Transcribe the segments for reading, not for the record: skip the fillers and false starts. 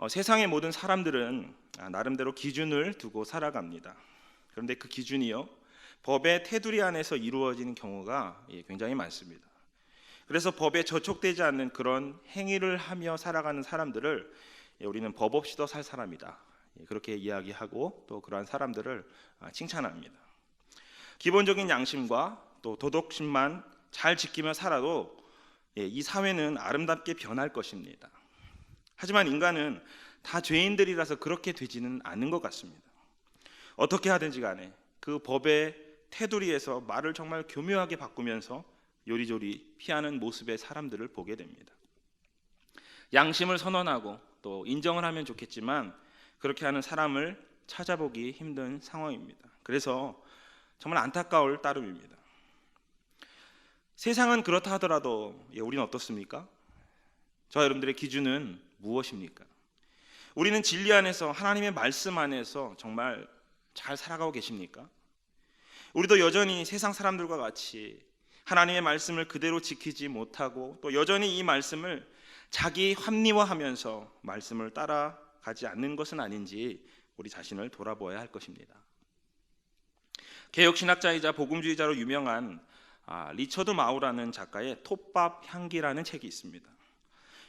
세상의 모든 사람들은 나름대로 기준을 두고 살아갑니다. 그런데 그 기준이요, 법의 테두리 안에서 이루어지는 경우가 굉장히 많습니다. 그래서 법에 저촉되지 않는 그런 행위를 하며 살아가는 사람들을 우리는 법 없이도 살 사람이다, 그렇게 이야기하고 또 그러한 사람들을 칭찬합니다. 기본적인 양심과 또 도덕심만 잘 지키며 살아도 이 사회는 아름답게 변할 것입니다. 하지만 인간은 다 죄인들이라서 그렇게 되지는 않는 것 같습니다. 어떻게 하든지 간에 그 법의 테두리에서 말을 정말 교묘하게 바꾸면서 요리조리 피하는 모습의 사람들을 보게 됩니다. 양심을 선언하고 또 인정을 하면 좋겠지만 그렇게 하는 사람을 찾아보기 힘든 상황입니다. 그래서 정말 안타까울 따름입니다. 세상은 그렇다 하더라도 우리는 어떻습니까? 저와 여러분들의 기준은 무엇입니까? 우리는 진리 안에서, 하나님의 말씀 안에서 정말 잘 살아가고 계십니까? 우리도 여전히 세상 사람들과 같이 하나님의 말씀을 그대로 지키지 못하고 또 여전히 이 말씀을 자기 합리화하면서 말씀을 따라가지 않는 것은 아닌지 우리 자신을 돌아보아야 할 것입니다. 개혁신학자이자 복음주의자로 유명한 리처드 마우라는 작가의 톱밥 향기라는 책이 있습니다.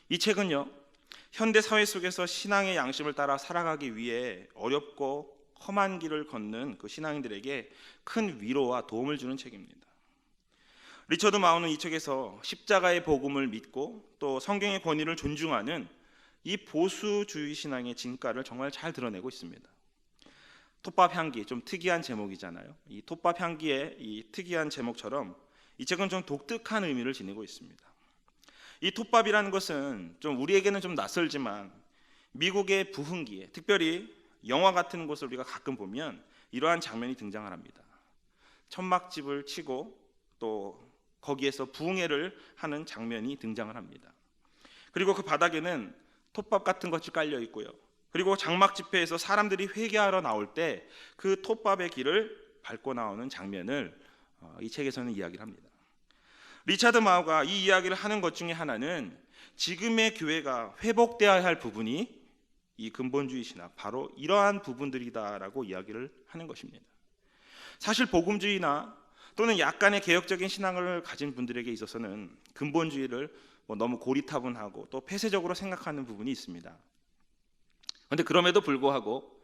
이 책은요, 현대 사회 속에서 신앙의 양심을 따라 살아가기 위해 어렵고 험한 길을 걷는 그 신앙인들에게 큰 위로와 도움을 주는 책입니다. 리처드 마우는 이 책에서 십자가의 복음을 믿고 또 성경의 권위를 존중하는 이 보수주의 신앙의 진가를 정말 잘 드러내고 있습니다. 톱밥 향기, 좀 특이한 제목이잖아요. 이 톱밥 향기의 이 특이한 제목처럼 이 책은 좀 독특한 의미를 지니고 있습니다. 이 톱밥이라는 것은 좀 우리에게는 좀 낯설지만 미국의 부흥기에, 특별히 영화 같은 곳을 우리가 가끔 보면 이러한 장면이 등장을 합니다. 천막집을 치고 또 거기에서 부흥회를 하는 장면이 등장을 합니다. 그리고 그 바닥에는 톱밥 같은 것이 깔려 있고요. 그리고 장막 집회에서 사람들이 회개하러 나올 때 그 톱밥의 길을 밟고 나오는 장면을 이 책에서는 이야기를 합니다. 리처드 마우가 이 이야기를 하는 것 중에 하나는 지금의 교회가 회복되어야 할 부분이 이 근본주의 신학, 바로 이러한 부분들이다라고 이야기를 하는 것입니다. 사실 복음주의나 또는 약간의 개혁적인 신앙을 가진 분들에게 있어서는 근본주의를 너무 고리타분하고 또 폐쇄적으로 생각하는 부분이 있습니다. 그런데 그럼에도 불구하고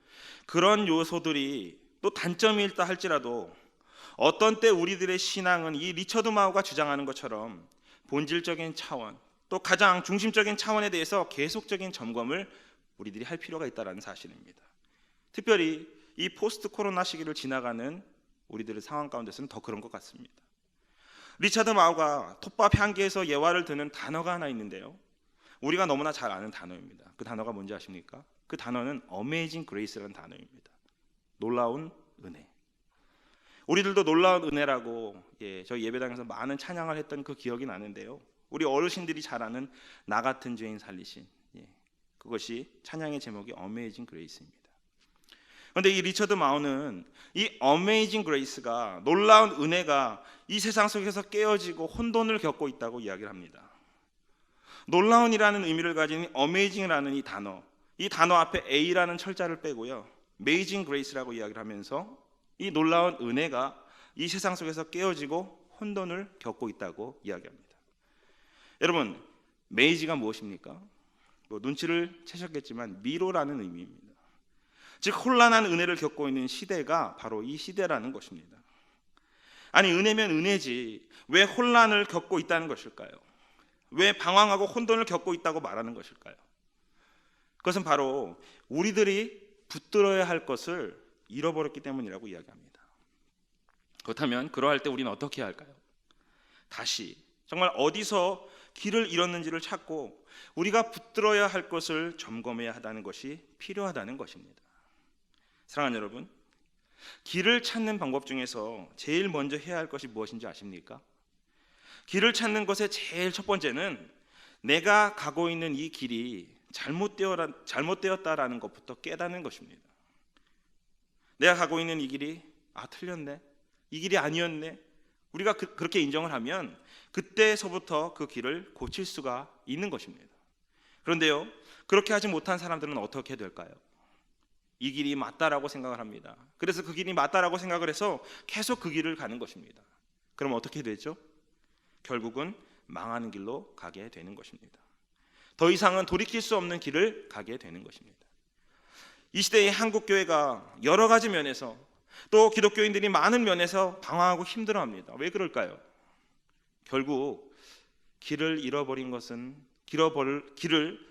그런 요소들이 또 단점이 있다 할지라도 어떤 때 우리들의 신앙은 이 리처드 마우가 주장하는 것처럼 본질적인 차원, 또 가장 중심적인 차원에 대해서 계속적인 점검을 우리들이 할 필요가 있다는 사실입니다. 특별히 이 포스트 코로나 시기를 지나가는 우리들의 상황 가운데서는 더 그런 것 같습니다. 리처드 마우가 톱밥 향기에서 예화를 드는 단어가 하나 있는데요, 우리가 너무나 잘 아는 단어입니다. 그 단어가 뭔지 아십니까? 그 단어는 Amazing Grace라는 단어입니다. 놀라운 은혜. 우리들도 놀라운 은혜라고 저희 예배당에서 많은 찬양을 했던 그 기억이 나는데요, 우리 어르신들이 잘 아는 나 같은 죄인 살리신, 그것이 찬양의 제목이 Amazing Grace입니다. 그런데 이 리처드 마우는 이 Amazing Grace가, 놀라운 은혜가 이 세상 속에서 깨어지고 혼돈을 겪고 있다고 이야기를 합니다. 놀라운이라는 의미를 가진 Amazing이라는 이 단어 앞에 A라는 철자를 빼고요, Amazing Grace라고 이야기를 하면서 이 놀라운 은혜가 이 세상 속에서 깨어지고 혼돈을 겪고 있다고 이야기합니다. 여러분, 메이지가 무엇입니까? 눈치를 채셨겠지만 미로라는 의미입니다. 즉 혼란한 은혜를 겪고 있는 시대가 바로 이 시대라는 것입니다. 아니, 은혜면 은혜지 왜 혼란을 겪고 있다는 것일까요? 왜 방황하고 혼돈을 겪고 있다고 말하는 것일까요? 그것은 바로 우리들이 붙들어야 할 것을 잃어버렸기 때문이라고 이야기합니다. 그렇다면 그러할 때 우리는 어떻게 해야 할까요? 다시 정말 어디서 길을 잃었는지를 찾고 우리가 붙들어야 할 것을 점검해야 한다는 것이 필요하다는 것입니다. 사랑하는 여러분, 길을 찾는 방법 중에서 제일 먼저 해야 할 것이 무엇인지 아십니까? 길을 찾는 것의 제일 첫 번째는 내가 가고 있는 이 길이 잘못되었다라는 것부터 깨닫는 것입니다. 내가 가고 있는 이 길이 틀렸네, 이 길이 아니었네, 우리가 그렇게 인정을 하면 그때서부터 그 길을 고칠 수가 있는 것입니다. 그런데요, 그렇게 하지 못한 사람들은 어떻게 될까요? 이 길이 맞다라고 생각을 합니다. 그래서 그 길이 맞다라고 생각을 해서 계속 그 길을 가는 것입니다. 그럼 어떻게 되죠? 결국은 망하는 길로 가게 되는 것입니다. 더 이상은 돌이킬 수 없는 길을 가게 되는 것입니다. 이 시대의 한국교회가 여러 가지 면에서, 또 기독교인들이 많은 면에서 방황하고 힘들어합니다. 왜 그럴까요? 결국 길을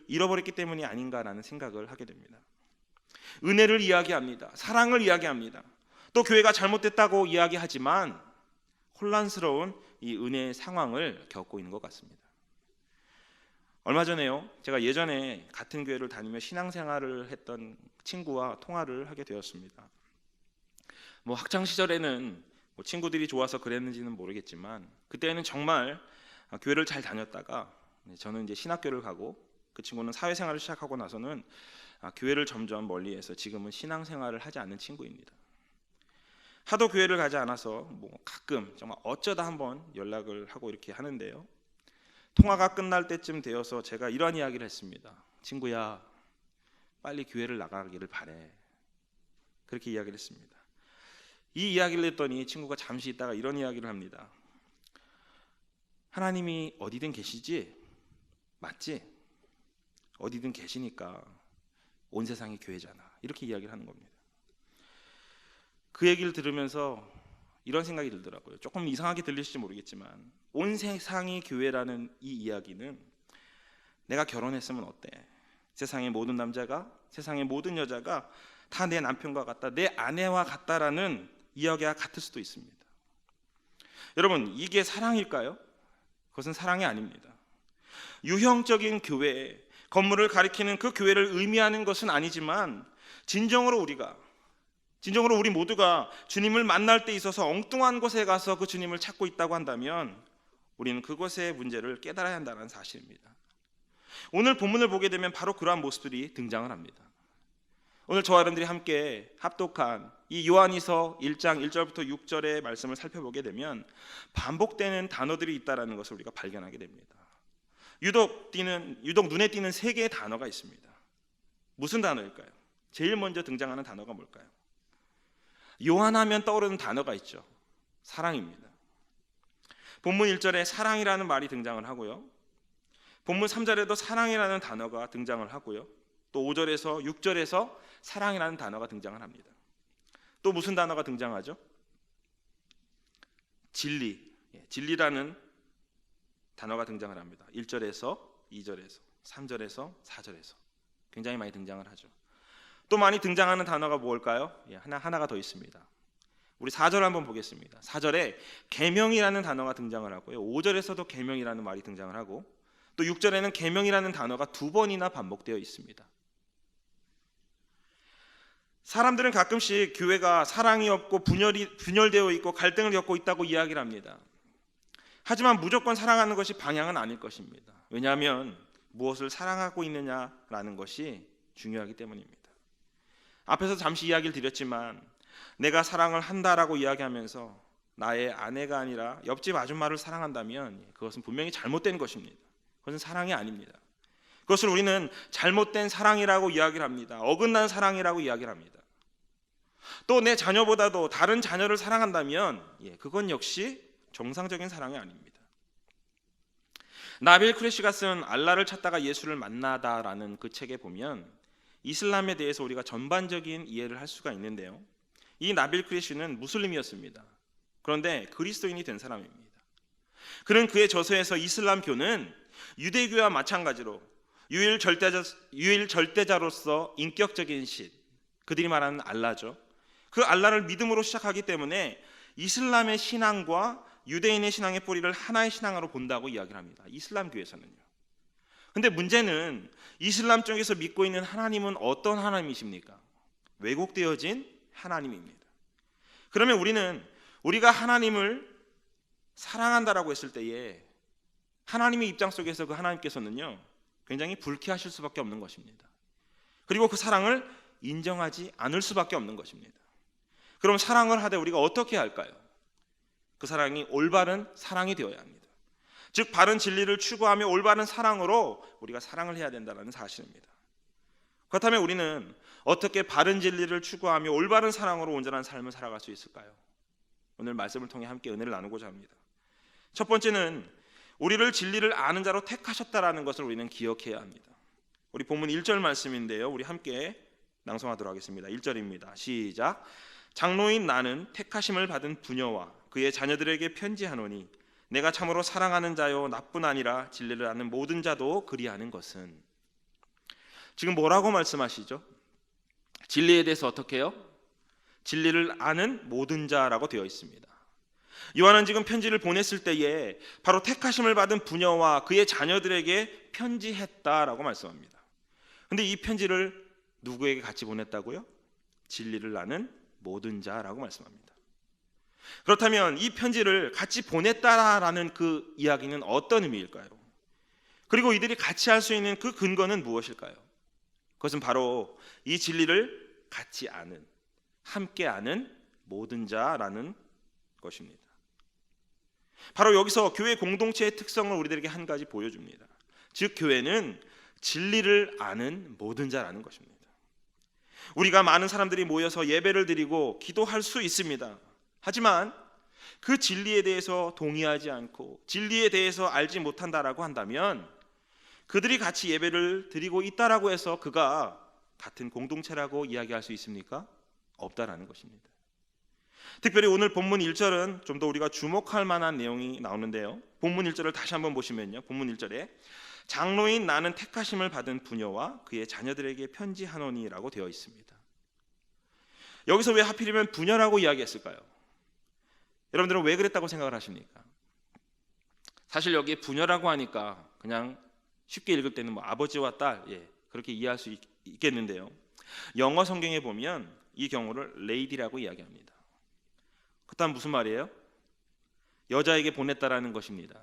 잃어버렸기 때문이 아닌가라는 생각을 하게 됩니다. 은혜를 이야기합니다. 사랑을 이야기합니다. 또 교회가 잘못됐다고 이야기하지만 혼란스러운 이 은혜의 상황을 겪고 있는 것 같습니다. 얼마 전에요, 제가 예전에 같은 교회를 다니며 신앙생활을 했던 친구와 통화를 하게 되었습니다. 학창 시절에는 친구들이 좋아서 그랬는지는 모르겠지만 그때는 정말 교회를 잘 다녔다가 저는 이제 신학교를 가고 그 친구는 사회생활을 시작하고 나서는 교회를 점점 멀리해서 지금은 신앙생활을 하지 않는 친구입니다. 하도 교회를 가지 않아서 가끔 정말 어쩌다 한번 연락을 하고 이렇게 하는데요, 통화가 끝날 때쯤 되어서 제가 이런 이야기를 했습니다. 친구야, 빨리 교회를 나가기를 바래. 그렇게 이야기를 했습니다. 이 이야기를 했더니 친구가 잠시 있다가 이런 이야기를 합니다. 하나님이 어디든 계시지? 맞지? 어디든 계시니까 온 세상이 교회잖아. 이렇게 이야기를 하는 겁니다. 그 얘기를 들으면서 이런 생각이 들더라고요. 조금 이상하게 들릴지 모르겠지만 온 세상이 교회라는 이 이야기는 내가 결혼했으면 어때? 세상의 모든 남자가, 세상의 모든 여자가 다 내 남편과 같다, 내 아내와 같다라는 이야기와 같을 수도 있습니다. 여러분, 이게 사랑일까요? 그것은 사랑이 아닙니다. 유형적인 교회, 건물을 가리키는 그 교회를 의미하는 것은 아니지만 진정으로 우리 모두가 주님을 만날 때 있어서 엉뚱한 곳에 가서 그 주님을 찾고 있다고 한다면 우리는 그것의 문제를 깨달아야 한다는 사실입니다. 오늘 본문을 보게 되면 바로 그러한 모습들이 등장을 합니다. 오늘 저와 여러분들이 함께 합독한 이 요한이서 1장 1절부터 6절의 말씀을 살펴보게 되면 반복되는 단어들이 있다는 것을 우리가 발견하게 됩니다. 유독 눈에 띄는 세 개의 단어가 있습니다. 무슨 단어일까요? 제일 먼저 등장하는 단어가 뭘까요? 요한하면 떠오르는 단어가 있죠. 사랑입니다. 본문 1절에 사랑이라는 말이 등장을 하고요, 본문 3절에도 사랑이라는 단어가 등장을 하고요, 또 5절에서 6절에서 사랑이라는 단어가 등장을 합니다. 또 무슨 단어가 등장하죠? 진리라는 단어가 등장을 합니다. 1절에서 2절에서 3절에서 4절에서 굉장히 많이 등장을 하죠. 또 많이 등장하는 단어가 뭘까요? 하나가 더 있습니다. 우리 4절 한번 보겠습니다. 4절에 계명이라는 단어가 등장을 하고요, 5절에서도 계명이라는 말이 등장을 하고, 또 6절에는 계명이라는 단어가 2번이나 반복되어 있습니다. 사람들은 가끔씩 교회가 사랑이 없고 분열되어 있고 갈등을 겪고 있다고 이야기를 합니다. 하지만 무조건 사랑하는 것이 방향은 아닐 것입니다. 왜냐하면 무엇을 사랑하고 있느냐라는 것이 중요하기 때문입니다. 앞에서 잠시 이야기를 드렸지만 내가 사랑을 한다라고 이야기하면서 나의 아내가 아니라 옆집 아줌마를 사랑한다면 그것은 분명히 잘못된 것입니다. 그것은 사랑이 아닙니다. 그것을 우리는 잘못된 사랑이라고 이야기를 합니다. 어긋난 사랑이라고 이야기를 합니다. 또 내 자녀보다도 다른 자녀를 사랑한다면 그건 역시 정상적인 사랑이 아닙니다. 나빌 쿠레시가 쓴 알라를 찾다가 예수를 만나다라는 그 책에 보면 이슬람에 대해서 우리가 전반적인 이해를 할 수가 있는데요, 이 나빌 쿠레시는 무슬림이었습니다. 그런데 그리스도인이 된 사람입니다. 그는 그의 저서에서 이슬람교는 유대교와 마찬가지로 유일 절대자로서 인격적인 신, 그들이 말하는 알라죠. 그 알라를 믿음으로 시작하기 때문에 이슬람의 신앙과 유대인의 신앙의 뿌리를 하나의 신앙으로 본다고 이야기를 합니다. 이슬람교에서는요. 근데 문제는 이슬람 쪽에서 믿고 있는 하나님은 어떤 하나님이십니까? 왜곡되어진 하나님입니다. 그러면 우리가 하나님을 사랑한다라고 했을 때에 하나님의 입장 속에서 그 하나님께서는요 굉장히 불쾌하실 수밖에 없는 것입니다. 그리고 그 사랑을 인정하지 않을 수밖에 없는 것입니다. 그럼 사랑을 하되 우리가 어떻게 할까요? 그 사랑이 올바른 사랑이 되어야 합니다. 즉 바른 진리를 추구하며 올바른 사랑으로 우리가 사랑을 해야 된다는 사실입니다. 그렇다면 우리는 어떻게 바른 진리를 추구하며 올바른 사랑으로 온전한 삶을 살아갈 수 있을까요? 오늘 말씀을 통해 함께 은혜를 나누고자 합니다. 첫 번째는 우리를 진리를 아는 자로 택하셨다라는 것을 우리는 기억해야 합니다. 우리 본문 1절 말씀인데요, 우리 함께 낭송하도록 하겠습니다. 1절입니다. 시작. 장로인 나는 택하심을 받은 부녀와 그의 자녀들에게 편지하노니 내가 참으로 사랑하는 자요 나뿐 아니라 진리를 아는 모든 자도 그리하는 것은. 지금 뭐라고 말씀하시죠? 진리에 대해서 어떻게 해요? 진리를 아는 모든 자라고 되어 있습니다. 요한은 지금 편지를 보냈을 때에 바로 택하심을 받은 부녀와 그의 자녀들에게 편지했다라고 말씀합니다. 근데 이 편지를 누구에게 같이 보냈다고요? 진리를 아는 모든 자라고 말씀합니다. 그렇다면 이 편지를 같이 보냈다라는 그 이야기는 어떤 의미일까요? 그리고 이들이 같이 할 수 있는 그 근거는 무엇일까요? 그것은 바로 이 진리를 같이 아는, 함께 아는 모든 자라는 것입니다. 바로 여기서 교회 공동체의 특성을 우리들에게 한 가지 보여줍니다. 즉 교회는 진리를 아는 모든 자라는 것입니다. 우리가 많은 사람들이 모여서 예배를 드리고 기도할 수 있습니다. 하지만 그 진리에 대해서 동의하지 않고 진리에 대해서 알지 못한다라고 한다면 그들이 같이 예배를 드리고 있다라고 해서 그가 같은 공동체라고 이야기할 수 있습니까? 없다라는 것입니다. 특별히 오늘 본문 1절은 좀 더 우리가 주목할 만한 내용이 나오는데요, 본문 1절을 다시 한번 보시면요, 본문 1절에 장로인 나는 택하심을 받은 부녀와 그의 자녀들에게 편지하노니라고 되어 있습니다. 여기서 왜 하필이면 부녀라고 이야기했을까요? 여러분들은 왜 그랬다고 생각을 하십니까? 사실 여기에 부녀라고 하니까 그냥 쉽게 읽을 때는 뭐 아버지와 딸, 그렇게 이해할 수 있겠는데요, 영어 성경에 보면 이 경우를 레이디라고 이야기합니다. 그렇다면 무슨 말이에요? 여자에게 보냈다라는 것입니다.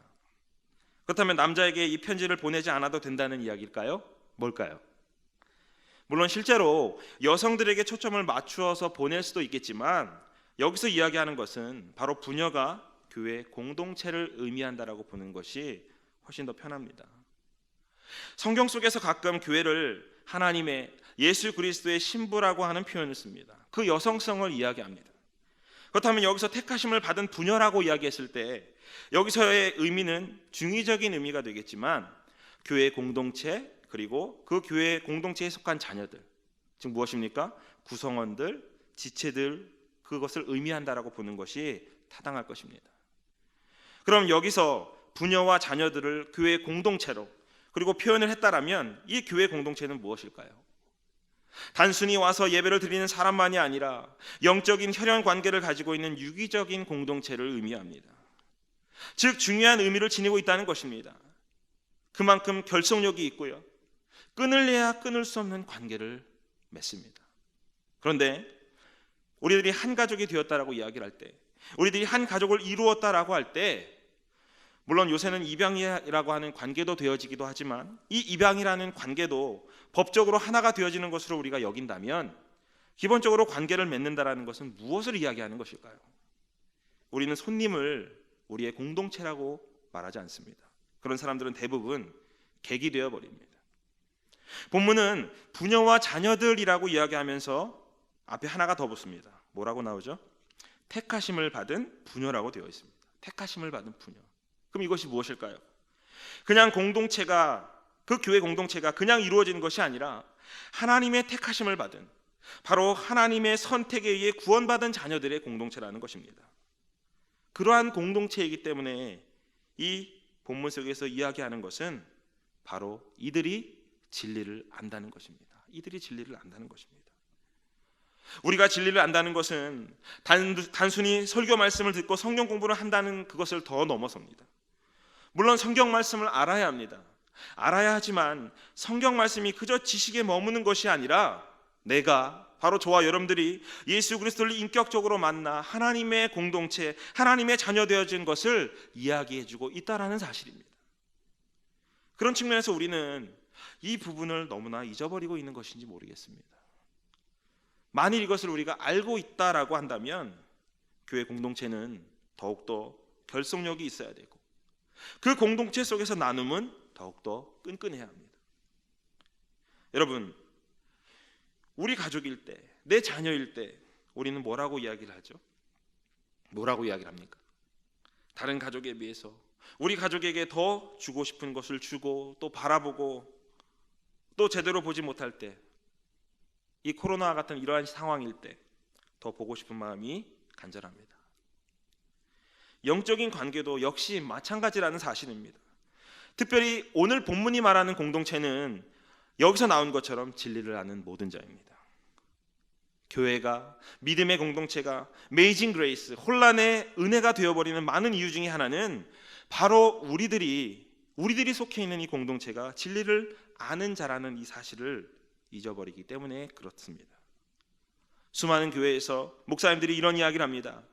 그렇다면 남자에게 이 편지를 보내지 않아도 된다는 이야기일까요? 뭘까요? 물론 실제로 여성들에게 초점을 맞추어서 보낼 수도 있겠지만 여기서 이야기하는 것은 바로 부녀가 교회 공동체를 의미한다라고 보는 것이 훨씬 더 편합니다. 성경 속에서 가끔 교회를 하나님의 예수 그리스도의 신부라고 하는 표현을 씁니다. 그 여성성을 이야기합니다. 그렇다면 여기서 택하심을 받은 부녀라고 이야기했을 때 여기서의 의미는 중의적인 의미가 되겠지만 교회 공동체 그리고 그 교회 공동체에 속한 자녀들, 즉 무엇입니까? 구성원들, 지체들, 그것을 의미한다라고 보는 것이 타당할 것입니다. 그럼 여기서 부녀와 자녀들을 교회 공동체로 그리고 표현을 했다라면 이 교회 공동체는 무엇일까요? 단순히 와서 예배를 드리는 사람만이 아니라 영적인 혈연 관계를 가지고 있는 유기적인 공동체를 의미합니다. 즉 중요한 의미를 지니고 있다는 것입니다. 그만큼 결속력이 있고요, 끊을래야 끊을 수 없는 관계를 맺습니다. 그런데 우리들이 한 가족이 되었다라고 이야기를 할 때, 우리들이 한 가족을 이루었다라고 할 때, 물론 요새는 입양이라고 하는 관계도 되어지기도 하지만 이 입양이라는 관계도 법적으로 하나가 되어지는 것으로 우리가 여긴다면 기본적으로 관계를 맺는다라는 것은 무엇을 이야기하는 것일까요? 우리는 손님을 우리의 공동체라고 말하지 않습니다. 그런 사람들은 대부분 객이 되어버립니다. 본문은 부녀와 자녀들이라고 이야기하면서 앞에 하나가 더 붙습니다. 뭐라고 나오죠? 택하심을 받은 부녀라고 되어 있습니다. 택하심을 받은 부녀. 그럼 이것이 무엇일까요? 그냥 공동체가, 그 교회 공동체가 그냥 이루어지는 것이 아니라 하나님의 택하심을 받은, 바로 하나님의 선택에 의해 구원받은 자녀들의 공동체라는 것입니다. 그러한 공동체이기 때문에 이 본문 속에서 이야기하는 것은 바로 이들이 진리를 안다는 것입니다. 이들이 진리를 안다는 것입니다. 우리가 진리를 안다는 것은 단순히 설교 말씀을 듣고 성경 공부를 한다는 그것을 더 넘어섭니다. 물론 성경 말씀을 알아야 합니다. 알아야 하지만 성경 말씀이 그저 지식에 머무는 것이 아니라 내가, 바로 저와 여러분들이 예수 그리스도를 인격적으로 만나 하나님의 공동체, 하나님의 자녀 되어진 것을 이야기해주고 있다는 사실입니다. 그런 측면에서 우리는 이 부분을 너무나 잊어버리고 있는 것인지 모르겠습니다. 만일 이것을 우리가 알고 있다라고 한다면 교회 공동체는 더욱더 결속력이 있어야 되고 그 공동체 속에서 나눔은 더욱더 끈끈해야 합니다. 여러분, 우리 가족일 때, 내 자녀일 때 우리는 뭐라고 이야기를 하죠? 뭐라고 이야기를 합니까? 다른 가족에 비해서 우리 가족에게 더 주고 싶은 것을 주고 또 바라보고 또 제대로 보지 못할 때, 이 코로나 같은 이러한 상황일 때 더 보고 싶은 마음이 간절합니다. 영적인 관계도 역시 마찬가지라는 사실입니다. 특별히 오늘 본문이 말하는 공동체는 여기서 나온 것처럼 진리를 아는 모든 자입니다. 교회가, 믿음의 공동체가 메이징 그레이스, 혼란의 은혜가 되어버리는 많은 이유 중에 하나는 바로 우리들이 속해 있는 이 공동체가 진리를 아는 자라는 이 사실을 잊어버리기 때문에 그렇습니다. 수많은 교회에서 목사님들이 이런 이야기를 합니다.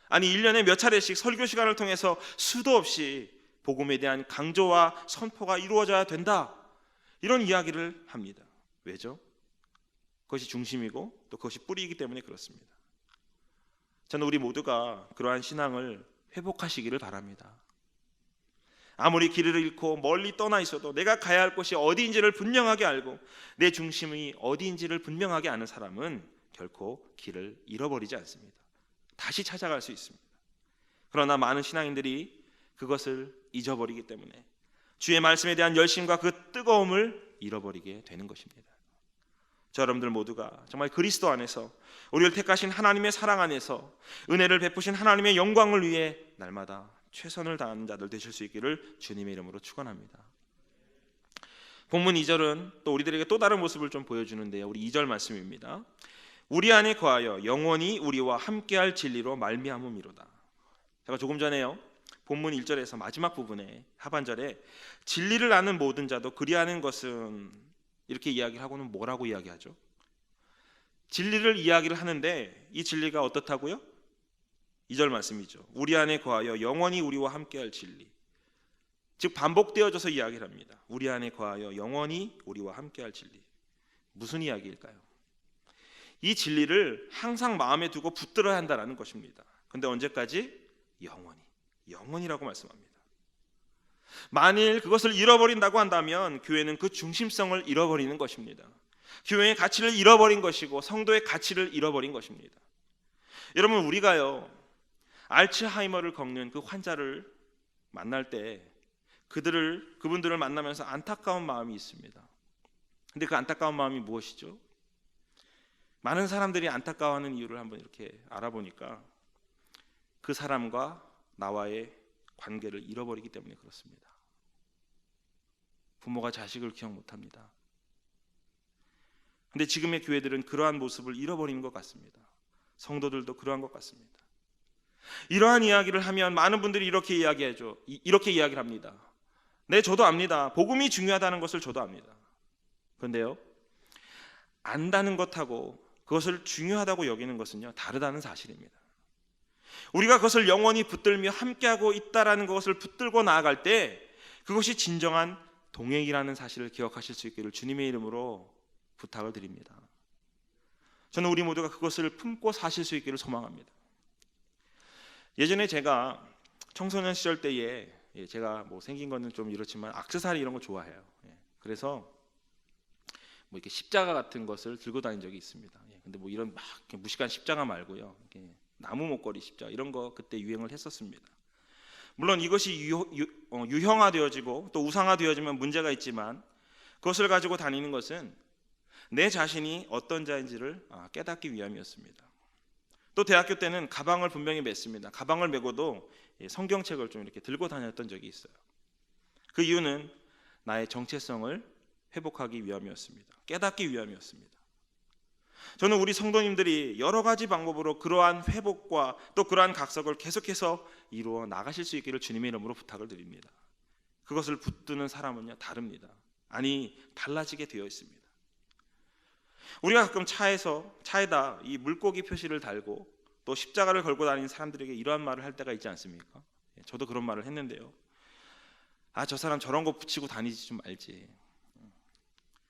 아니 1년에 몇 차례씩 설교 시간을 통해서 수도 없이 복음에 대한 강조와 선포가 이루어져야 된다, 이런 이야기를 합니다. 왜죠? 그것이 중심이고 또 그것이 뿌리이기 때문에 그렇습니다. 저는 우리 모두가 그러한 신앙을 회복하시기를 바랍니다. 아무리 길을 잃고 멀리 떠나 있어도 내가 가야 할 곳이 어디인지를 분명하게 알고 내 중심이 어디인지를 분명하게 아는 사람은 결코 길을 잃어버리지 않습니다. 다시 찾아갈 수 있습니다. 그러나 많은 신앙인들이 그것을 잊어버리기 때문에 주의 말씀에 대한 열심과 그 뜨거움을 잃어버리게 되는 것입니다. 저 여러분들 모두가 정말 그리스도 안에서 우리를 택하신 하나님의 사랑 안에서 은혜를 베푸신 하나님의 영광을 위해 날마다 최선을 다하는 자들 되실 수 있기를 주님의 이름으로 축원합니다. 본문 2절은 또 우리들에게 또 다른 모습을 좀 보여주는데요. 우리 2절 말씀입니다. 우리 안에 거하여 영원히 우리와 함께할 진리로 말미암음이로다. 제가 조금 전에요, 본문 1절에서 마지막 부분에 하반절에 진리를 아는 모든 자도 그리하는 것은 이렇게 이야기하고는 뭐라고 이야기하죠? 진리를 이야기를 하는데 이 진리가 어떻다고요? 2절 말씀이죠. 우리 안에 거하여 영원히 우리와 함께할 진리. 즉 반복되어져서 이야기를 합니다. 우리 안에 거하여 영원히 우리와 함께할 진리. 무슨 이야기일까요? 이 진리를 항상 마음에 두고 붙들어야 한다는 것입니다. 그런데 언제까지? 영원이라고 말씀합니다. 만일 그것을 잃어버린다고 한다면 교회는 그 중심성을 잃어버리는 것입니다. 교회의 가치를 잃어버린 것이고 성도의 가치를 잃어버린 것입니다. 여러분, 우리가요 알츠하이머를 겪는 그 환자를 만날 때 그분들을 만나면서 안타까운 마음이 있습니다. 근데 그 안타까운 마음이 무엇이죠? 많은 사람들이 안타까워하는 이유를 한번 이렇게 알아보니까 그 사람과 나와의 관계를 잃어버리기 때문에 그렇습니다. 부모가 자식을 기억 못합니다. 근데 지금의 교회들은 그러한 모습을 잃어버리는 것 같습니다. 성도들도 그러한 것 같습니다. 이러한 이야기를 하면 많은 분들이 이렇게 이야기를 합니다. 네, 저도 압니다. 복음이 중요하다는 것을 저도 압니다. 그런데요, 안다는 것하고 그것을 중요하다고 여기는 것은요 다르다는 사실입니다. 우리가 그것을 영원히 붙들며 함께하고 있다라는 것을 붙들고 나아갈 때 그것이 진정한 동행이라는 사실을 기억하실 수 있기를 주님의 이름으로 부탁을 드립니다. 저는 우리 모두가 그것을 품고 사실 수 있기를 소망합니다. 예전에 제가 청소년 시절 때에 제가 뭐 생긴 거는 좀 이렇지만 액세서리 이런 거 좋아해요. 그래서 뭐 이렇게 십자가 같은 것을 들고 다닌 적이 있습니다. 근데 뭐 이런 막 무식한 십자가 말고요, 나무 목걸이 십자가 이런 거 그때 유행을 했었습니다. 물론 이것이 유형화되어지고 또 우상화되어지면 문제가 있지만 그것을 가지고 다니는 것은 내 자신이 어떤 자인지를 깨닫기 위함이었습니다. 또 대학교 때는 가방을 분명히 맸습니다. 가방을 메고도 성경책을 좀 이렇게 들고 다녔던 적이 있어요. 그 이유는 나의 정체성을 회복하기 위함이었습니다. 깨닫기 위함이었습니다. 저는 우리 성도님들이 여러 가지 방법으로 그러한 회복과 또 그러한 각성을 계속해서 이루어 나가실 수 있기를 주님의 이름으로 부탁을 드립니다. 그것을 붙드는 사람은요 다릅니다. 아니, 달라지게 되어 있습니다. 우리가 가끔 차에다 이 물고기 표시를 달고 또 십자가를 걸고 다니는 사람들에게 이러한 말을 할 때가 있지 않습니까? 저도 그런 말을 했는데요. 저 사람 저런 거 붙이고 다니지 좀 말지.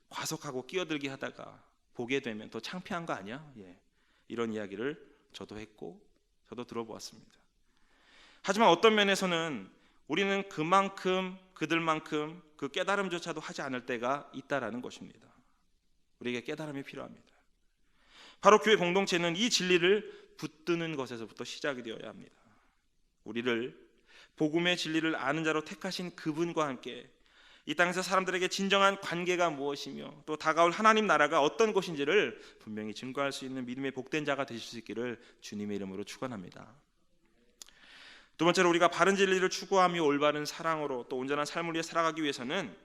과속하고 끼어들기 하다가 보게 되면 더 창피한 거 아니야? 이런 이야기를 저도 했고 저도 들어보았습니다. 하지만 어떤 면에서는 우리는 그들만큼 그 깨달음조차도 하지 않을 때가 있다라는 것입니다. 우리에게 깨달음이 필요합니다. 바로 교회 공동체는 이 진리를 붙드는 것에서부터 시작이 되어야 합니다. 우리를 복음의 진리를 아는 자로 택하신 그분과 함께 이 땅에서 사람들에게 진정한 관계가 무엇이며 또 다가올 하나님 나라가 어떤 것인지를 분명히 증거할 수 있는 믿음의 복된 자가 되실 수 있기를 주님의 이름으로 축원합니다. 두 번째로, 우리가 바른 진리를 추구하며 올바른 사랑으로 또 온전한 삶을 위해 살아가기 위해서는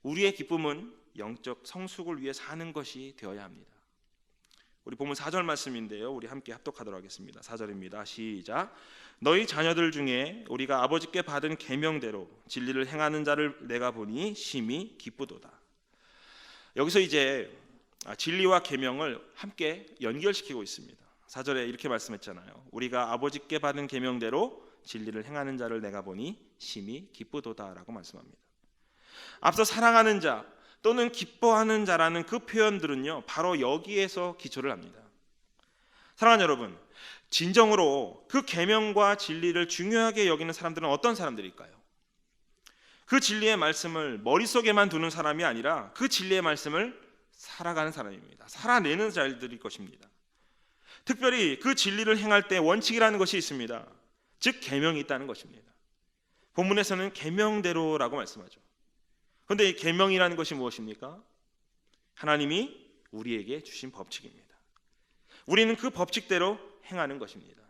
우리의 기쁨은 영적 성숙을 위해 사는 것이 되어야 합니다. 우리 본문 4절 말씀인데요, 우리 함께 합독하도록 하겠습니다. 4절입니다. 시작. 너희 자녀들 중에 우리가 아버지께 받은 계명대로 진리를 행하는 자를 내가 보니 심히 기쁘도다. 여기서 이제 진리와 계명을 함께 연결시키고 있습니다. 4절에 이렇게 말씀했잖아요. 우리가 아버지께 받은 계명대로 진리를 행하는 자를 내가 보니 심히 기쁘도다라고 말씀합니다. 앞서 사랑하는 자 또는 기뻐하는 자라는 그 표현들은요, 바로 여기에서 기초를 합니다. 사랑하는 여러분, 진정으로 그 계명과 진리를 중요하게 여기는 사람들은 어떤 사람들일까요? 그 진리의 말씀을 머릿속에만 두는 사람이 아니라 그 진리의 말씀을 살아가는 사람입니다. 살아내는 자들일 것입니다. 특별히 그 진리를 행할 때 원칙이라는 것이 있습니다. 즉 계명이 있다는 것입니다. 본문에서는 계명대로라고 말씀하죠. 그런데 이 계명이라는 것이 무엇입니까? 하나님이 우리에게 주신 법칙입니다. 우리는 그 법칙대로 행하는 것입니다.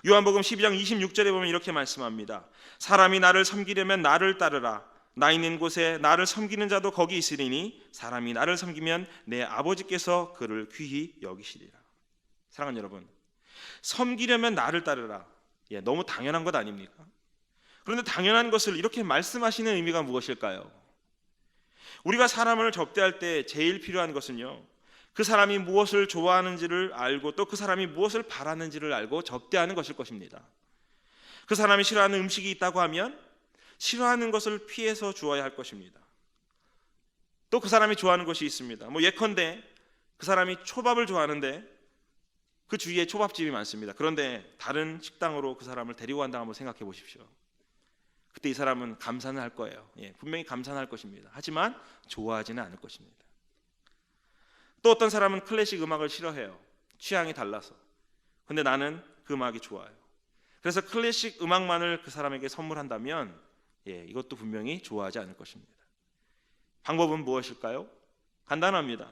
요한복음 12장 26절에 보면 이렇게 말씀합니다. 사람이 나를 섬기려면 나를 따르라. 나 있는 곳에 나를 섬기는 자도 거기 있으리니 사람이 나를 섬기면 내 아버지께서 그를 귀히 여기시리라. 사랑하는 여러분, 섬기려면 나를 따르라. 너무 당연한 것 아닙니까? 그런데 당연한 것을 이렇게 말씀하시는 의미가 무엇일까요? 우리가 사람을 접대할 때 제일 필요한 것은요, 그 사람이 무엇을 좋아하는지를 알고 또 그 사람이 무엇을 바라는지를 알고 접대하는 것일 것입니다. 그 사람이 싫어하는 음식이 있다고 하면 싫어하는 것을 피해서 주어야 할 것입니다. 또 그 사람이 좋아하는 것이 있습니다. 예컨대 그 사람이 초밥을 좋아하는데 그 주위에 초밥집이 많습니다. 그런데 다른 식당으로 그 사람을 데리고 간다 한번 생각해 보십시오. 그때 이 사람은 감사는 할 거예요. 분명히 감사는 할 것입니다. 하지만 좋아하지는 않을 것입니다. 또 어떤 사람은 클래식 음악을 싫어해요. 취향이 달라서. 근데 나는 그 음악이 좋아요. 그래서 클래식 음악만을 그 사람에게 선물한다면 이것도 분명히 좋아하지 않을 것입니다. 방법은 무엇일까요? 간단합니다.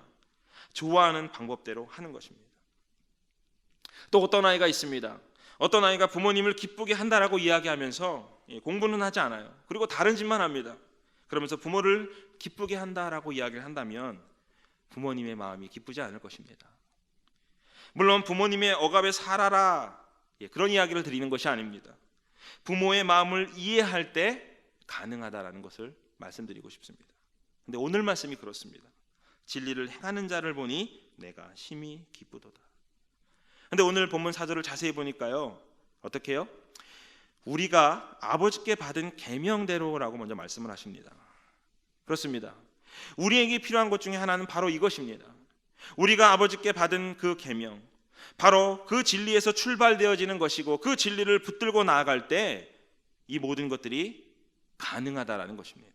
좋아하는 방법대로 하는 것입니다. 또 어떤 아이가 있습니다. 어떤 아이가 부모님을 기쁘게 한다라고 이야기하면서 공부는 하지 않아요. 그리고 다른 짓만 합니다. 그러면서 부모를 기쁘게 한다라고 이야기를 한다면 부모님의 마음이 기쁘지 않을 것입니다. 물론 부모님의 억압에 살아라, 그런 이야기를 드리는 것이 아닙니다. 부모의 마음을 이해할 때 가능하다라는 것을 말씀드리고 싶습니다. 근데 오늘 말씀이 그렇습니다. 진리를 행하는 자를 보니 내가 심히 기쁘도다. 근데 오늘 본문 4절을 자세히 보니까요, 어떻게 해요? 우리가 아버지께 받은 계명대로라고 먼저 말씀을 하십니다. 그렇습니다. 우리에게 필요한 것 중에 하나는 바로 이것입니다. 우리가 아버지께 받은 그 계명, 바로 그 진리에서 출발되어지는 것이고 그 진리를 붙들고 나아갈 때 이 모든 것들이 가능하다라는 것입니다.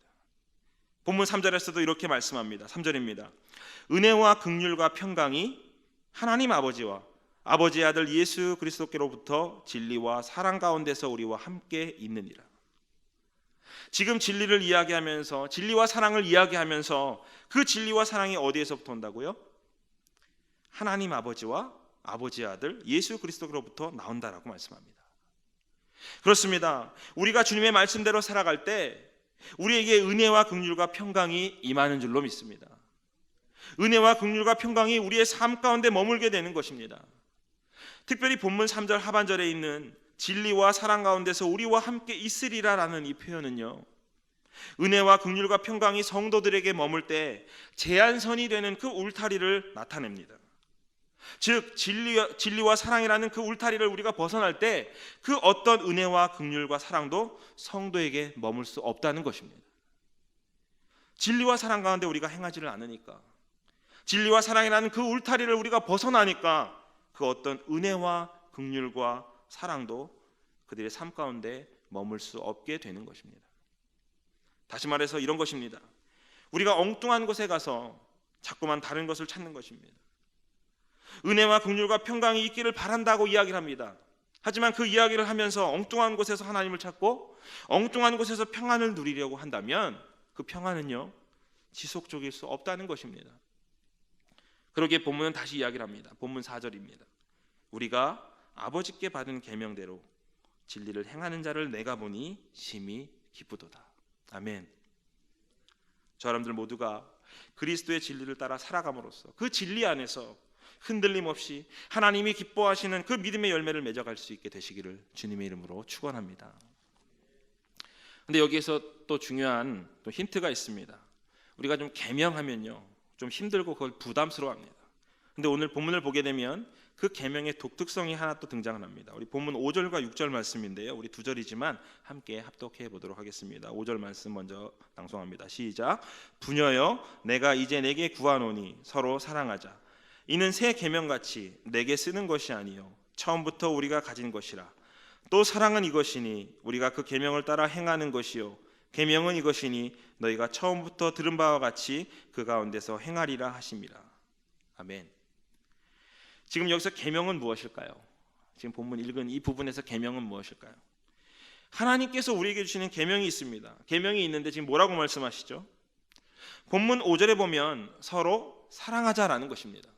본문 3절에서도 이렇게 말씀합니다. 3절입니다. 은혜와 긍휼과 평강이 하나님 아버지와 아버지의 아들 예수 그리스도께로부터 진리와 사랑 가운데서 우리와 함께 있느니라. 지금 진리를 이야기하면서 진리와 사랑을 이야기하면서 그 진리와 사랑이 어디에서부터 온다고요? 하나님 아버지와 아버지의 아들 예수 그리스도께로부터 나온다라고 말씀합니다. 그렇습니다. 우리가 주님의 말씀대로 살아갈 때 우리에게 은혜와 긍휼과 평강이 임하는 줄로 믿습니다. 은혜와 긍휼과 평강이 우리의 삶 가운데 머물게 되는 것입니다. 특별히 본문 3절 하반절에 있는 진리와 사랑 가운데서 우리와 함께 있으리라라는 이 표현은요, 은혜와 긍휼과 평강이 성도들에게 머물 때 제한선이 되는 그 울타리를 나타냅니다. 즉 진리와 사랑이라는 그 울타리를 우리가 벗어날 때 그 어떤 은혜와 긍휼과 사랑도 성도에게 머물 수 없다는 것입니다. 진리와 사랑 가운데 우리가 행하지를 않으니까, 진리와 사랑이라는 그 울타리를 우리가 벗어나니까 그 어떤 은혜와 긍휼과 사랑도 그들의 삶 가운데 머물 수 없게 되는 것입니다. 다시 말해서 이런 것입니다. 우리가 엉뚱한 곳에 가서 자꾸만 다른 것을 찾는 것입니다. 은혜와 긍휼과 평강이 있기를 바란다고 이야기를 합니다. 하지만 그 이야기를 하면서 엉뚱한 곳에서 하나님을 찾고 엉뚱한 곳에서 평안을 누리려고 한다면 그 평안은요, 지속적일 수 없다는 것입니다. 그러기에 본문은 다시 이야기를 합니다. 본문 4절입니다. 우리가 아버지께 받은 계명대로 진리를 행하는 자를 내가 보니 심히 기쁘도다. 아멘. 저 사람들 모두가 그리스도의 진리를 따라 살아감으로써 그 진리 안에서 흔들림 없이 하나님이 기뻐하시는 그 믿음의 열매를 맺어갈 수 있게 되시기를 주님의 이름으로 축원합니다. 근데 여기에서 또 중요한 또 힌트가 있습니다. 우리가 좀 계명하면요, 좀 힘들고 그걸 부담스러워합니다. 근데 오늘 본문을 보게 되면 그 계명의 독특성이 하나 또 등장을 합니다. 우리 본문 5절과 6절 말씀인데요, 우리 두 절이지만 함께 합독해 보도록 하겠습니다. 5절 말씀 먼저 낭송합니다. 시작. 부녀여, 내가 이제 내게 구하노니 서로 사랑하자. 이는 새 계명같이 내게 쓰는 것이 아니요 처음부터 우리가 가진 것이라. 또 사랑은 이것이니 우리가 그 계명을 따라 행하는 것이요 계명은 이것이니 너희가 처음부터 들은 바와 같이 그 가운데서 행하리라 하심이라. 아멘. 지금 여기서 계명은 무엇일까요? 지금 본문 읽은 이 부분에서 계명은 무엇일까요? 하나님께서 우리에게 주시는 계명이 있습니다. 계명이 있는데 지금 뭐라고 말씀하시죠? 본문 5절에 보면 서로 사랑하자라는 것입니다.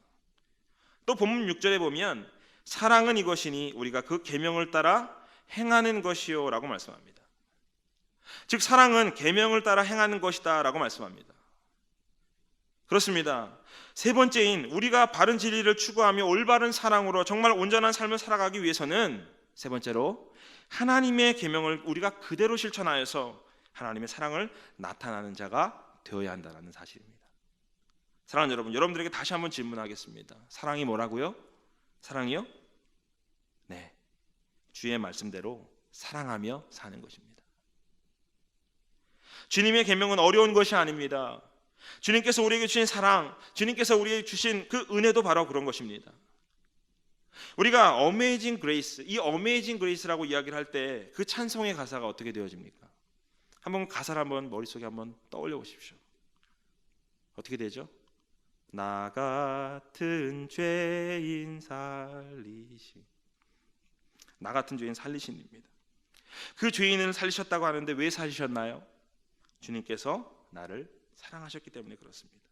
또 본문 6절에 보면 사랑은 이것이니 우리가 그 계명을 따라 행하는 것이요 라고 말씀합니다. 즉 사랑은 계명을 따라 행하는 것이다 라고 말씀합니다. 그렇습니다. 세 번째인 우리가 바른 진리를 추구하며 올바른 사랑으로 정말 온전한 삶을 살아가기 위해서는 세 번째로 하나님의 계명을 우리가 그대로 실천하여서 하나님의 사랑을 나타나는 자가 되어야 한다는 사실입니다. 사랑하는 여러분, 여러분들에게 다시 한번 질문하겠습니다. 사랑이 뭐라고요? 사랑이요? 네, 주의 말씀대로 사랑하며 사는 것입니다. 주님의 계명은 어려운 것이 아닙니다. 주님께서 우리에게 주신 사랑, 주님께서 우리에게 주신 그 은혜도 바로 그런 것입니다. 우리가 Amazing Grace, 이 Amazing Grace라고 이야기를 할 때 그 찬송의 가사가 어떻게 되어집니까? 한번 가사를 한번 머릿속에 한번 떠올려 보십시오. 어떻게 되죠? 나 같은 죄인 살리신, 나 같은 죄인 살리신입니다. 그 죄인을 살리셨다고 하는데 왜 살리셨나요? 주님께서 나를 사랑하셨기 때문에 그렇습니다.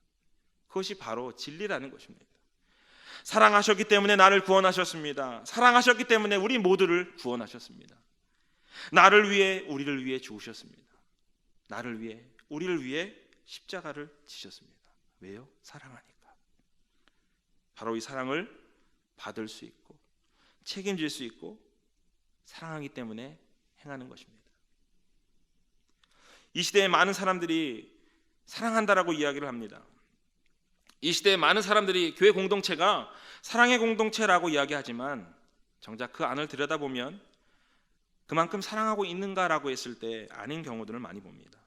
그것이 바로 진리라는 것입니다. 사랑하셨기 때문에 나를 구원하셨습니다. 사랑하셨기 때문에 우리 모두를 구원하셨습니다. 나를 위해 우리를 위해 죽으셨습니다. 나를 위해 우리를 위해 십자가를 지셨습니다. 왜요? 사랑하니까. 바로 이 사랑을 받을 수 있고 책임질 수 있고 사랑하기 때문에 행하는 것입니다. 이 시대에 많은 사람들이 사랑한다라고 이야기를 합니다. 이 시대에 많은 사람들이 교회 공동체가 사랑의 공동체라고 이야기하지만 정작 그 안을 들여다보면 그만큼 사랑하고 있는가라고 했을 때 아닌 경우들을 많이 봅니다.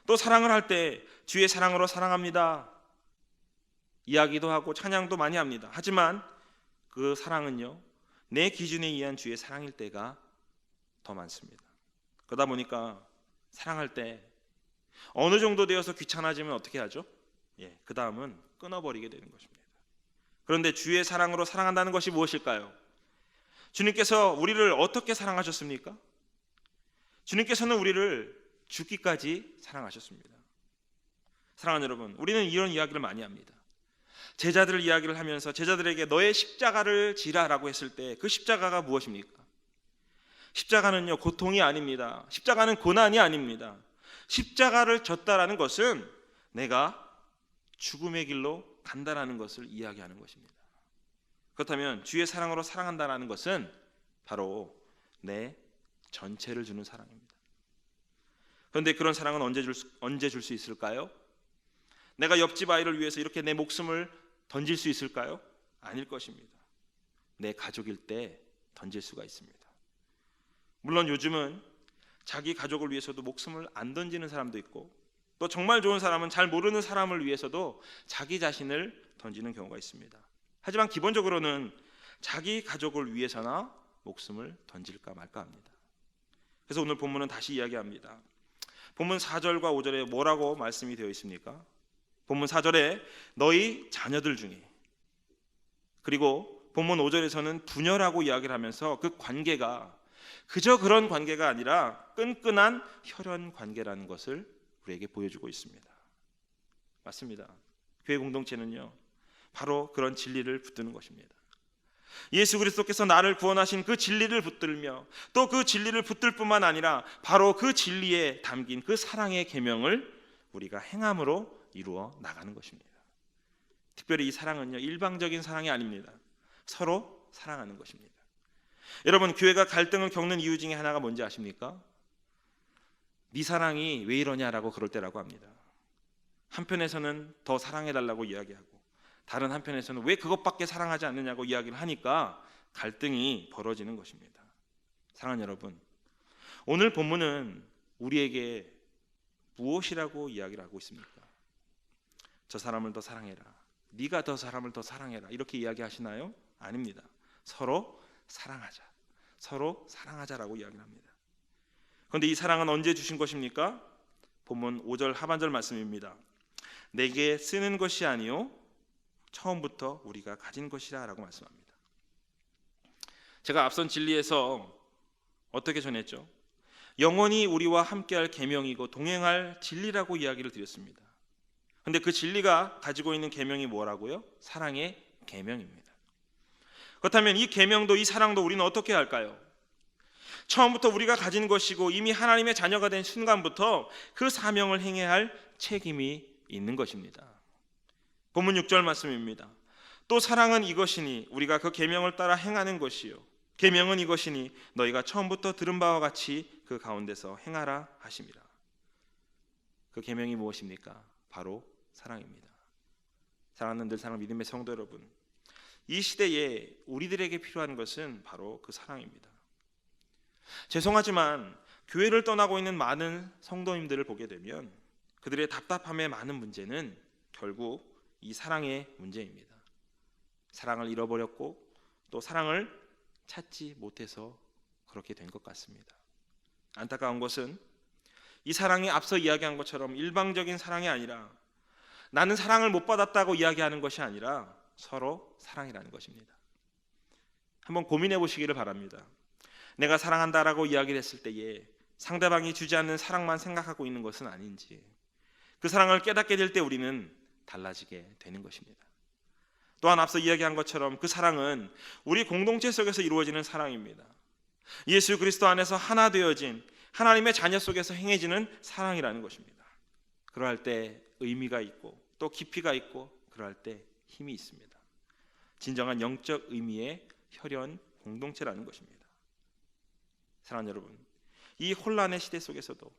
또 사랑을 할 때 주의 사랑으로 사랑합니다 이야기도 하고 찬양도 많이 합니다. 하지만 그 사랑은요, 내 기준에 의한 주의 사랑일 때가 더 많습니다. 그러다 보니까 사랑할 때 어느 정도 되어서 귀찮아지면 어떻게 하죠? 그 다음은 끊어버리게 되는 것입니다. 그런데 주의 사랑으로 사랑한다는 것이 무엇일까요? 주님께서 우리를 어떻게 사랑하셨습니까? 주님께서는 우리를 죽기까지 사랑하셨습니다. 사랑하는 여러분, 우리는 이런 이야기를 많이 합니다. 제자들 이야기를 하면서 제자들에게 너의 십자가를 지라라고 했을 때 그 십자가가 무엇입니까? 십자가는요, 고통이 아닙니다. 십자가는 고난이 아닙니다. 십자가를 졌다라는 것은 내가 죽음의 길로 간다라는 것을 이야기하는 것입니다. 그렇다면 주의 사랑으로 사랑한다라는 것은 바로 내 전체를 주는 사랑입니다. 그런데 그런 사랑은 언제 줄 수 있을까요? 내가 옆집 아이를 위해서 이렇게 내 목숨을 던질 수 있을까요? 아닐 것입니다. 내 가족일 때 던질 수가 있습니다. 물론 요즘은 자기 가족을 위해서도 목숨을 안 던지는 사람도 있고, 또 정말 좋은 사람은 잘 모르는 사람을 위해서도 자기 자신을 던지는 경우가 있습니다. 하지만 기본적으로는 자기 가족을 위해서나 목숨을 던질까 말까 합니다. 그래서 오늘 본문은 다시 이야기합니다. 본문 4절과 5절에 뭐라고 말씀이 되어 있습니까? 본문 4절에 너희 자녀들 중에, 그리고 본문 5절에서는 부녀라고 이야기를 하면서 그 관계가 그저 그런 관계가 아니라 끈끈한 혈연 관계라는 것을 우리에게 보여주고 있습니다. 맞습니다. 교회 공동체는요, 바로 그런 진리를 붙드는 것입니다. 예수 그리스도께서 나를 구원하신 그 진리를 붙들며 또 그 진리를 붙들 뿐만 아니라 바로 그 진리에 담긴 그 사랑의 계명을 우리가 행함으로 이루어 나가는 것입니다. 특별히 이 사랑은요, 일방적인 사랑이 아닙니다. 서로 사랑하는 것입니다. 여러분, 교회가 갈등을 겪는 이유 중에 하나가 뭔지 아십니까? 네 사랑이 왜 이러냐라고 그럴 때라고 합니다. 한편에서는 더 사랑해달라고 이야기하고 다른 한편에서는 왜 그것밖에 사랑하지 않느냐고 이야기를 하니까 갈등이 벌어지는 것입니다. 사랑하는 여러분, 오늘 본문은 우리에게 무엇이라고 이야기를 하고 있습니까? 저 사람을 더 사랑해라, 네가 더 사람을 더 사랑해라, 이렇게 이야기하시나요? 아닙니다. 서로 사랑하자, 서로 사랑하자라고 이야기를 합니다. 그런데 이 사랑은 언제 주신 것입니까? 본문 5절 하반절 말씀입니다. 내게 쓰는 것이 아니요 처음부터 우리가 가진 것이라 라고 말씀합니다. 제가 앞선 진리에서 어떻게 전했죠? 영원히 우리와 함께할 계명이고 동행할 진리라고 이야기를 드렸습니다. 그런데 그 진리가 가지고 있는 계명이 뭐라고요? 사랑의 계명입니다. 그렇다면 이 계명도 이 사랑도 우리는 어떻게 할까요? 처음부터 우리가 가진 것이고 이미 하나님의 자녀가 된 순간부터 그 사명을 행해야 할 책임이 있는 것입니다. 본문 6절 말씀입니다. 또 사랑은 이것이니 우리가 그 계명을 따라 행하는 것이요 계명은 이것이니 너희가 처음부터 들은 바와 같이 그 가운데서 행하라 하심이라. 그 계명이 무엇입니까? 바로 사랑입니다. 사랑하는 늘 사랑 믿음의 성도 여러분, 이 시대에 우리들에게 필요한 것은 바로 그 사랑입니다. 죄송하지만 교회를 떠나고 있는 많은 성도님들을 보게 되면 그들의 답답함의 많은 문제는 결국 이 사랑의 문제입니다. 사랑을 잃어버렸고 또 사랑을 찾지 못해서 그렇게 된 것 같습니다. 안타까운 것은 이 사랑이 앞서 이야기한 것처럼 일방적인 사랑이 아니라 나는 사랑을 못 받았다고 이야기하는 것이 아니라 서로 사랑이라는 것입니다. 한번 고민해 보시기를 바랍니다. 내가 사랑한다라고 이야기를 했을 때에 상대방이 주지 않는 사랑만 생각하고 있는 것은 아닌지, 그 사랑을 깨닫게 될 때 우리는 달라지게 되는 것입니다. 또한 앞서 이야기한 것처럼 그 사랑은 우리 공동체 속에서 이루어지는 사랑입니다. 예수 그리스도 안에서 하나 되어진 하나님의 자녀 속에서 행해지는 사랑이라는 것입니다. 그러할 때 의미가 있고 또 깊이가 있고 그러할 때 힘이 있습니다. 진정한 영적 의미의 혈연 공동체라는 것입니다. 사랑하는 여러분, 이 혼란의 시대 속에서도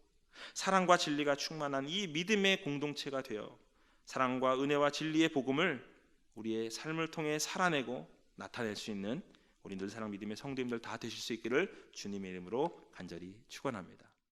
사랑과 진리가 충만한 이 믿음의 공동체가 되어 사랑과 은혜와 진리의 복음을 우리의 삶을 통해 살아내고 나타낼 수 있는 우리 늘 사랑 믿음의 성도님들 다 되실 수 있기를 주님의 이름으로 간절히 축원합니다.